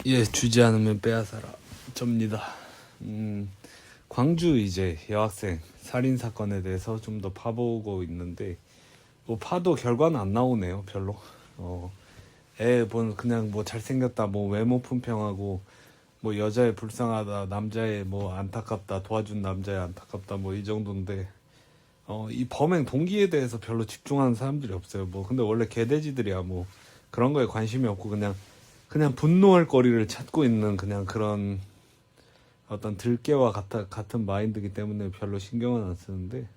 예, 주지 않으면 빼앗아라. 접니다. 광주 이제 여학생 살인 사건에 대해서 좀 더 파보고 있는데 뭐 파도 결과는 안 나오네요, 별로. 그냥 뭐 잘생겼다, 뭐 외모 품평하고 뭐 여자애 불쌍하다, 남자애 뭐 안타깝다, 도와준 남자애 안타깝다, 뭐 이 정도인데 이 범행 동기에 대해서 별로 집중하는 사람들이 없어요. 뭐 근데 원래 개돼지들이야 뭐 그런 거에 관심이 없고 그냥 분노할 거리를 찾고 있는 그냥 그런 어떤 들깨와 같은 마인드이기 때문에 별로 신경은 안 쓰는데,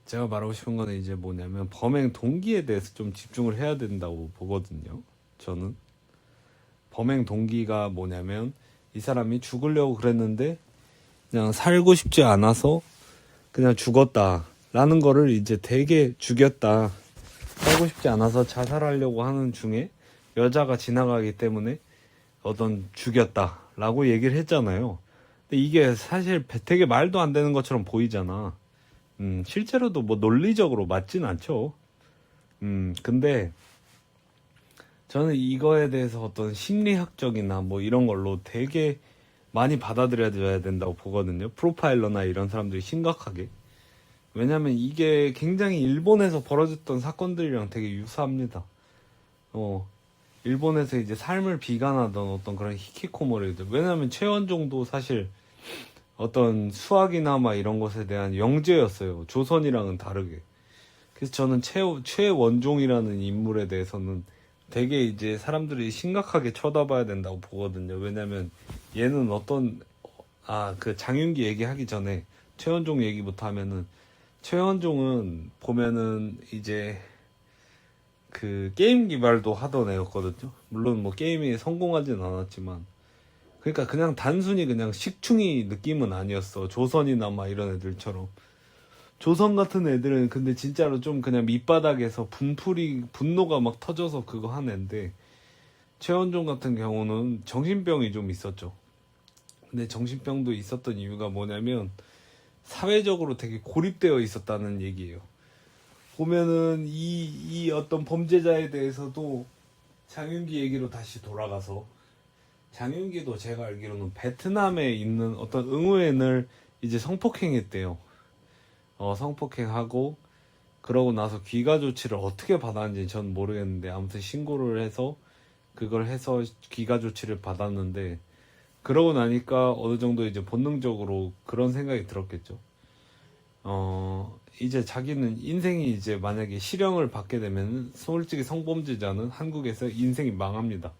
제가 말하고 싶은 거는 이제 뭐냐면 범행 동기에 대해서 좀 집중을 해야 된다고 보거든요. 저는 범행 동기가 뭐냐면 이 사람이 죽으려고 그랬는데 그냥 살고 싶지 않아서 그냥 죽었다라는 거를 이제 되게 죽였다, 살고 싶지 않아서 자살하려고 하는 중에 여자가 지나가기 때문에 죽였다라고 얘기를 했잖아요. 근데 이게 사실 되게 말도 안 되는 것처럼 보이잖아. 실제로도 뭐 논리적으로 맞진 않죠. 근데 저는 이거에 대해서 어떤 심리학적이나 뭐 이런 걸로 되게 많이 받아들여야 된다고 보거든요. 프로파일러나 이런 사람들이 심각하게. 왜냐면 이게 굉장히 일본에서 벌어졌던 사건들이랑 되게 유사합니다. 일본에서 이제 삶을 비관하던 어떤 그런 히키코모리들. 왜냐면 최원종도 사실 어떤 수학이나 막 이런 것에 대한 영재였어요. 조선이랑은 다르게. 그래서 저는 최원종이라는 인물에 대해서는 되게 이제 사람들이 심각하게 쳐다봐야 된다고 보거든요. 왜냐면 얘는 그 장윤기 얘기하기 전에 최원종 얘기부터 하면은, 최원종은 보면은 이제 그 게임 기발도 하던 애였거든요. 물론 뭐 게임이 성공하진 않았지만, 그러니까 그냥 단순히 그냥 식충이 느낌은 아니었어. 조선이나 막 이런 애들처럼. 조선 같은 애들은 근데 진짜로 좀 그냥 밑바닥에서 분노가 막 터져서 그거 한 애인데, 최원종 같은 경우는 정신병이 좀 있었죠. 근데 정신병도 있었던 이유가 뭐냐면 사회적으로 되게 고립되어 있었다는 얘기예요. 보면은 이 어떤 범죄자에 대해서도 장윤기 얘기로 다시 돌아가서, 장윤기도 제가 알기로는 베트남에 있는 어떤 응우엔을 이제 성폭행했대요. 성폭행하고 그러고 나서 귀가 조치를 어떻게 받았는지 전 모르겠는데, 아무튼 신고를 해서 그걸 해서 귀가 조치를 받았는데, 그러고 나니까 어느 정도 이제 본능적으로 그런 생각이 들었겠죠. 이제 자기는 인생이 이제 만약에 실형을 받게 되면 솔직히 성범죄자는 한국에서 인생이 망합니다.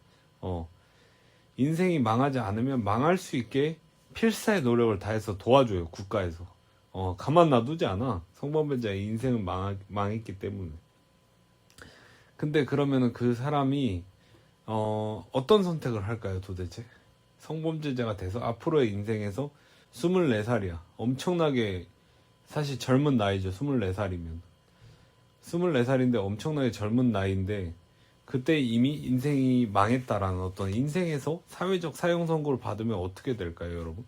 인생이 망하지 않으면 망할 수 있게 필사의 노력을 다해서 도와줘요, 국가에서. 가만 놔두지 않아. 성범죄자의 인생은 망했기 때문에. 근데 그러면은 그 사람이 어떤 선택을 할까요, 도대체? 성범죄자가 돼서 앞으로의 인생에서 24살이야. 엄청나게 사실 젊은 나이죠. 24살이면. 24살인데 엄청나게 젊은 나이인데, 그때 이미 인생이 망했다라는 어떤 인생에서 사회적 사형 선고를 받으면 어떻게 될까요, 여러분?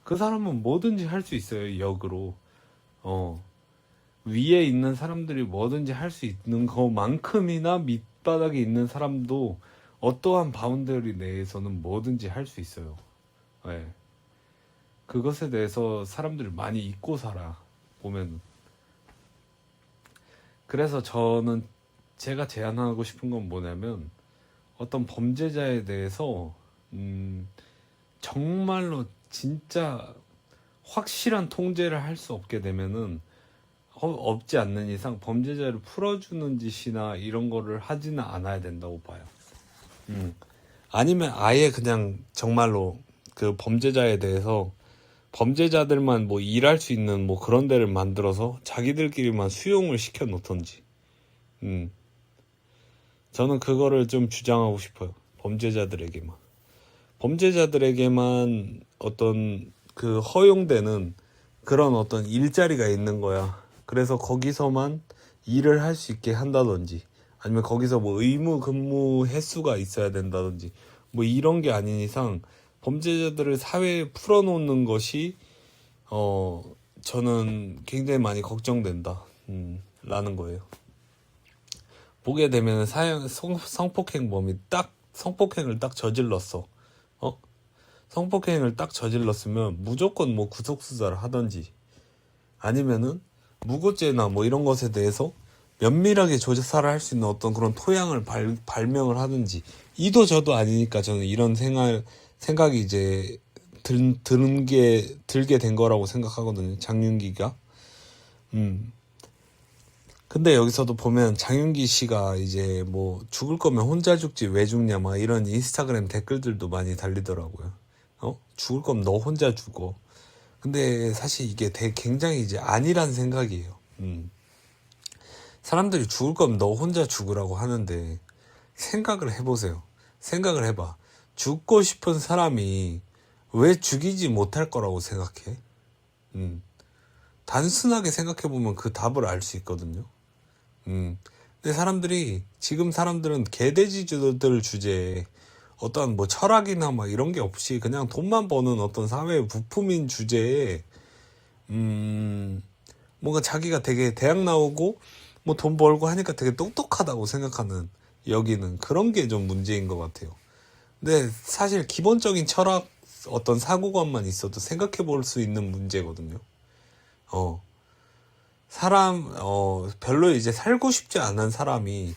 그 사람은 뭐든지 할 수 있어요, 역으로. 위에 있는 사람들이 뭐든지 할 수 있는 것만큼이나 밑바닥에 있는 사람도 어떠한 바운더리 내에서는 뭐든지 할 수 있어요. 네. 그것에 대해서 사람들이 많이 잊고 살아, 보면. 그래서 저는 제가 제안하고 싶은 건 뭐냐면, 어떤 범죄자에 대해서 정말로 진짜 확실한 통제를 할 수 없게 되면은, 없지 않는 이상 범죄자를 풀어주는 짓이나 이런 거를 하지는 않아야 된다고 봐요. 아니면 아예 그냥 정말로 그 범죄자에 대해서 범죄자들만 뭐 일할 수 있는 뭐 그런 데를 만들어서 자기들끼리만 수용을 시켜 놓던지. 저는 그거를 좀 주장하고 싶어요. 범죄자들에게만 어떤 그 허용되는 그런 어떤 일자리가 있는 거야. 그래서 거기서만 일을 할 수 있게 한다든지, 아니면 거기서 뭐 의무 근무 횟수가 있어야 된다든지, 뭐 이런 게 아닌 이상 범죄자들을 사회에 풀어놓는 것이 저는 굉장히 많이 걱정된다 라는 거예요. 보게 되면 성폭행범이 딱 성폭행을 딱 저질렀어. 어? 성폭행을 딱 저질렀으면 무조건 뭐 구속수사를 하던지 아니면은 무고죄나 뭐 이런 것에 대해서 면밀하게 조사를 할 수 있는 어떤 그런 토양을 발명을 하든지 이도 저도 아니니까 저는 이런 생각이 이제 들게 된 거라고 생각하거든요. 장윤기가. 근데 여기서도 보면 장윤기 씨가 이제 뭐 죽을 거면 혼자 죽지 왜 죽냐 막 이런 인스타그램 댓글들도 많이 달리더라고요. 죽을 거면 너 혼자 죽어. 근데 사실 이게 굉장히 이제 아니란 생각이에요. 사람들이 죽을 거면 너 혼자 죽으라고 하는데 생각을 해보세요. 생각을 해봐. 죽고 싶은 사람이 왜 죽이지 못할 거라고 생각해? 단순하게 생각해보면 그 답을 알 수 있거든요. 근데 지금 사람들은 개돼지들 주제에 어떤 뭐 철학이나 막 이런 게 없이 그냥 돈만 버는 어떤 사회의 부품인 주제에, 뭔가 자기가 되게 대학 나오고 뭐 돈 벌고 하니까 되게 똑똑하다고 생각하는, 여기는 그런 게 좀 문제인 것 같아요. 근데 사실 기본적인 철학, 어떤 사고관만 있어도 생각해 볼 수 있는 문제거든요. 별로 이제 살고 싶지 않은 사람이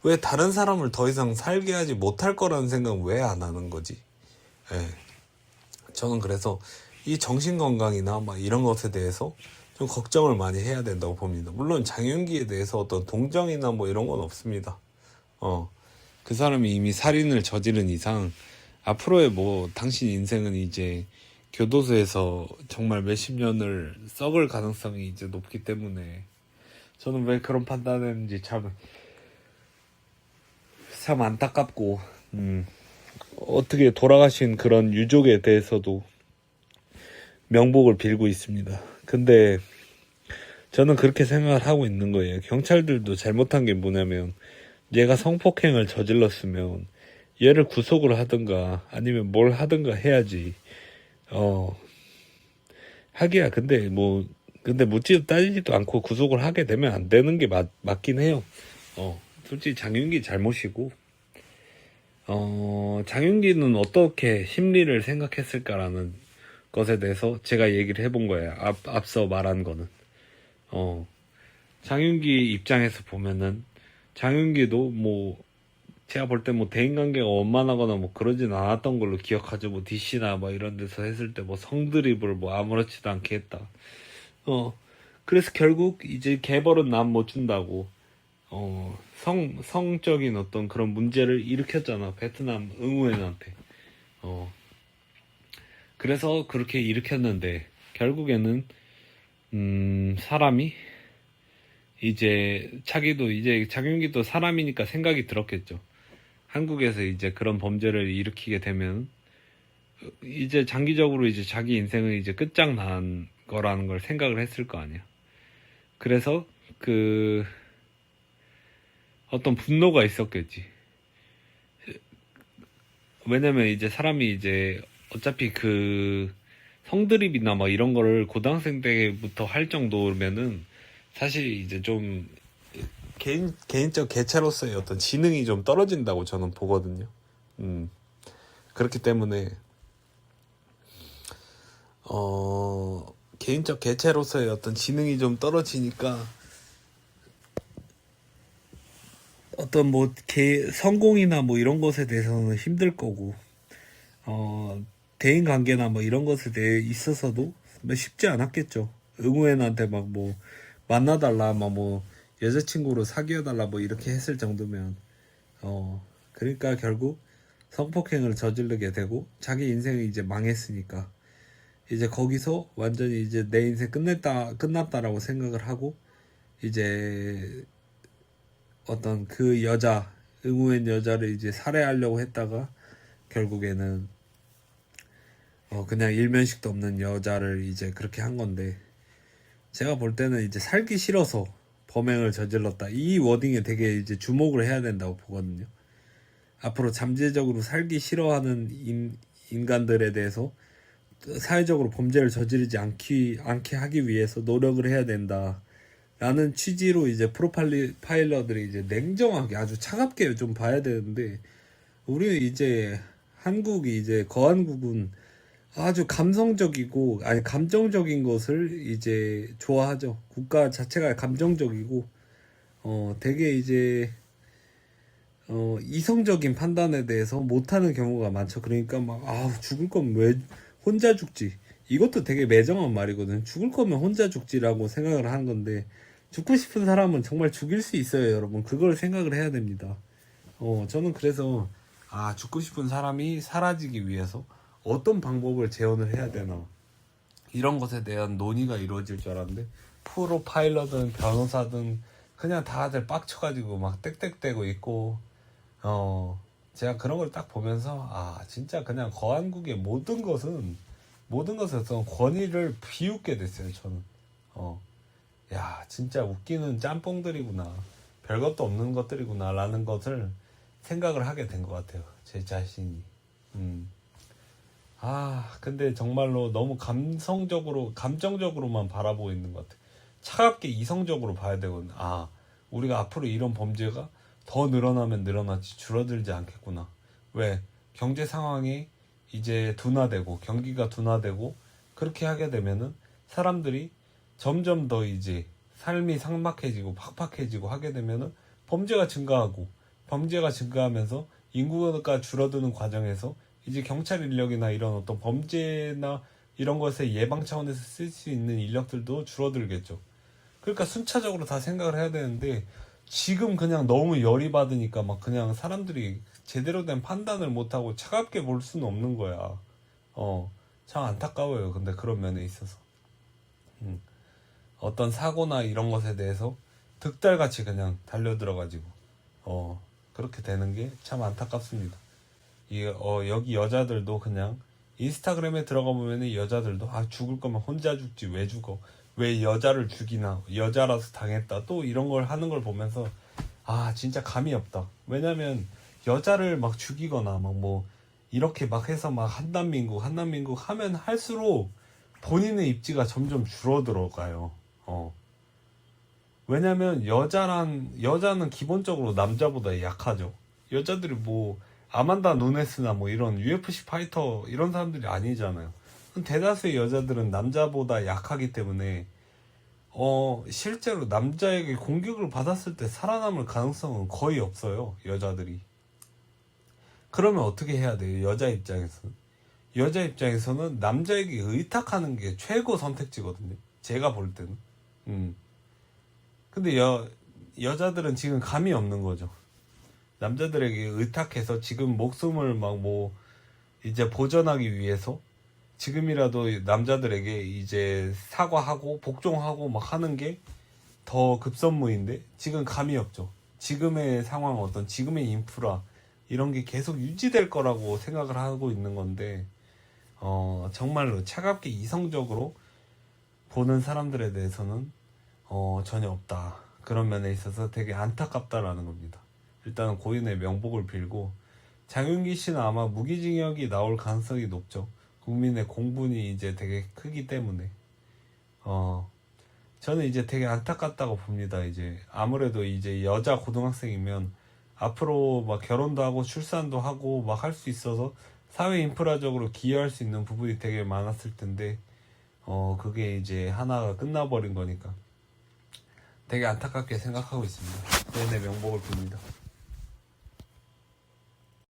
왜 다른 사람을 더 이상 살게 하지 못할 거라는 생각은 왜 안 하는 거지? 예. 저는 그래서 이 정신건강이나 막 이런 것에 대해서 좀 걱정을 많이 해야 된다고 봅니다. 물론 장윤기에 대해서 어떤 동정이나 뭐 이런 건 없습니다. 그 사람이 이미 살인을 저지른 이상 앞으로의 뭐 당신 인생은 이제 교도소에서 정말 몇십 년을 썩을 가능성이 이제 높기 때문에 저는 왜 그런 판단했는지 참 안타깝고, 어떻게 돌아가신 그런 유족에 대해서도 명복을 빌고 있습니다. 근데 저는 그렇게 생각을 하고 있는 거예요. 경찰들도 잘못한 게 뭐냐면 얘가 성폭행을 저질렀으면 얘를 구속을 하든가 아니면 뭘 하든가 해야지. 하기야. 근데 묻지도 따지지도 않고 구속을 하게 되면 안 되는 게 맞긴 해요. 솔직히 장윤기 잘못이고, 장윤기는 어떻게 심리를 생각했을까라는 것에 대해서 제가 얘기를 해본 거예요. 앞서 말한 거는. 장윤기 입장에서 보면은, 장윤기도 뭐, 제가 볼 때 뭐 대인관계가 원만하거나 뭐 그러진 않았던 걸로 기억하죠. 뭐 DC나 뭐 이런 데서 했을 때 뭐 성드립을 뭐 아무렇지도 않게 했다. 그래서 결국 이제 개벌은 남 못 준다고, 성적인 어떤 그런 문제를 일으켰잖아. 베트남 응우엔한테. 그래서 그렇게 일으켰는데, 결국에는, 사람이, 이제, 자기도 이제 장윤기도 사람이니까 생각이 들었겠죠. 한국에서 이제 그런 범죄를 일으키게 되면, 이제 장기적으로 이제 자기 인생은 이제 끝장난 거라는 걸 생각을 했을 거 아니야. 그래서, 어떤 분노가 있었겠지. 왜냐면 이제 사람이 이제 어차피 성드립이나 막 이런 거를 고등학생 때부터 할 정도면은 사실 이제 좀 개인적 개체로서의 어떤 지능이 좀 떨어진다고 저는 보거든요. 그렇기 때문에 개인적 개체로서의 어떤 지능이 좀 떨어지니까 어떤 뭐 성공이나 뭐 이런 것에 대해서는 힘들 거고, 대인 관계나 뭐 이런 것에 대해 있어서도 뭐 쉽지 않았겠죠. 응우엔한테 막 뭐 만나달라, 막 뭐 여자친구로 사귀어달라 뭐 이렇게 했을 정도면, 그러니까 결국 성폭행을 저지르게 되고 자기 인생이 이제 망했으니까 이제 거기서 완전히 이제 내 인생 끝났다라고 생각을 하고 이제 어떤 응우엔 여자를 이제 살해하려고 했다가 결국에는 그냥 일면식도 없는 여자를 이제 그렇게 한 건데, 제가 볼 때는 이제 살기 싫어서 범행을 저질렀다, 이 워딩에 되게 이제 주목을 해야 된다고 보거든요. 앞으로 잠재적으로 살기 싫어하는 인간들에 대해서 사회적으로 범죄를 저지르지 않게 하기 위해서 노력을 해야 된다 라는 취지로 이제 프로파일러들이 이제 냉정하게 아주 차갑게 좀 봐야 되는데, 우리 이제 한국이 이제 거한국은 아주 감성적이고 아니 감정적인 것을 이제 좋아하죠. 국가 자체가 감정적이고 되게 이제 이성적인 판단에 대해서 못하는 경우가 많죠. 그러니까 막 죽을 거면 왜 혼자 죽지? 이것도 되게 매정한 말이거든. 죽을 거면 혼자 죽지라고 생각을 하는 건데 죽고 싶은 사람은 정말 죽일 수 있어요, 여러분. 그걸 생각을 해야 됩니다. 저는 그래서 죽고 싶은 사람이 사라지기 위해서 어떤 방법을 재현을 해야 되나 이런 것에 대한 논의가 이루어질 줄 알았는데 프로파일러든 변호사든 그냥 다들 빡쳐가지고 막 땡땡대고 있고 제가 그런 걸 딱 보면서 진짜 그냥 거한국의 모든 것에서 권위를 비웃게 됐어요. 저는 야 진짜 웃기는 짬뽕들이구나, 별것도 없는 것들이구나 라는 것을 생각을 하게 된 것 같아요, 제 자신이. 근데 정말로 너무 감정적으로만 바라보고 있는 것 같아요. 차갑게 이성적으로 봐야 되거든. 우리가 앞으로 이런 범죄가 더 늘어나면 늘어났지 줄어들지 않겠구나. 왜? 경제 상황이 이제 둔화되고 경기가 둔화되고 그렇게 하게 되면은 사람들이 점점 더 이제 삶이 삭막해지고 팍팍해지고 하게 되면은 범죄가 증가하면서 인구가 줄어드는 과정에서 이제 경찰 인력이나 이런 어떤 범죄나 이런 것에 예방 차원에서 쓸 수 있는 인력들도 줄어들겠죠. 그러니까 순차적으로 다 생각을 해야 되는데 지금 그냥 너무 열이 받으니까 막 그냥 사람들이 제대로 된 판단을 못하고 차갑게 볼 수는 없는 거야. 참 안타까워요. 근데 그런 면에 있어서 어떤 사고나 이런 것에 대해서 득달같이 그냥 달려들어가지고 그렇게 되는 게 참 안타깝습니다. 여기 여자들도 그냥 인스타그램에 들어가 보면은 여자들도 죽을 거면 혼자 죽지 왜 죽어? 왜 여자를 죽이나? 여자라서 당했다. 또 이런 걸 하는 걸 보면서 진짜 감이 없다. 왜냐면 여자를 막 죽이거나 막 뭐 이렇게 막 해서 막 한남민국 하면 할수록 본인의 입지가 점점 줄어들어가요. 왜냐면 여자는 기본적으로 남자보다 약하죠. 여자들이 뭐 아만다 누네스나 뭐 이런 UFC 파이터 이런 사람들이 아니잖아요. 대다수의 여자들은 남자보다 약하기 때문에 실제로 남자에게 공격을 받았을 때 살아남을 가능성은 거의 없어요, 여자들이. 그러면 어떻게 해야 돼요? 여자 입장에서는 남자에게 의탁하는 게 최고 선택지거든요, 제가 볼 때는. 근데 여자들은 지금 감이 없는 거죠. 남자들에게 의탁해서 지금 목숨을 막 뭐 이제 보전하기 위해서 지금이라도 남자들에게 이제 사과하고 복종하고 막 하는 게 더 급선무인데 지금 감이 없죠. 지금의 상황, 지금의 인프라 이런 게 계속 유지될 거라고 생각을 하고 있는 건데 정말로 차갑게 이성적으로 보는 사람들에 대해서는 전혀 없다. 그런 면에 있어서 되게 안타깝다라는 겁니다. 일단은 고인의 명복을 빌고, 장윤기 씨는 아마 무기징역이 나올 가능성이 높죠. 국민의 공분이 이제 되게 크기 때문에. 저는 이제 되게 안타깝다고 봅니다. 이제 아무래도 이제 여자 고등학생이면 앞으로 막 결혼도 하고 출산도 하고 막 할 수 있어서 사회 인프라적으로 기여할 수 있는 부분이 되게 많았을 텐데 그게 이제 하나가 끝나버린 거니까 되게 안타깝게 생각하고 있습니다. 고인의 명복을 빕니다.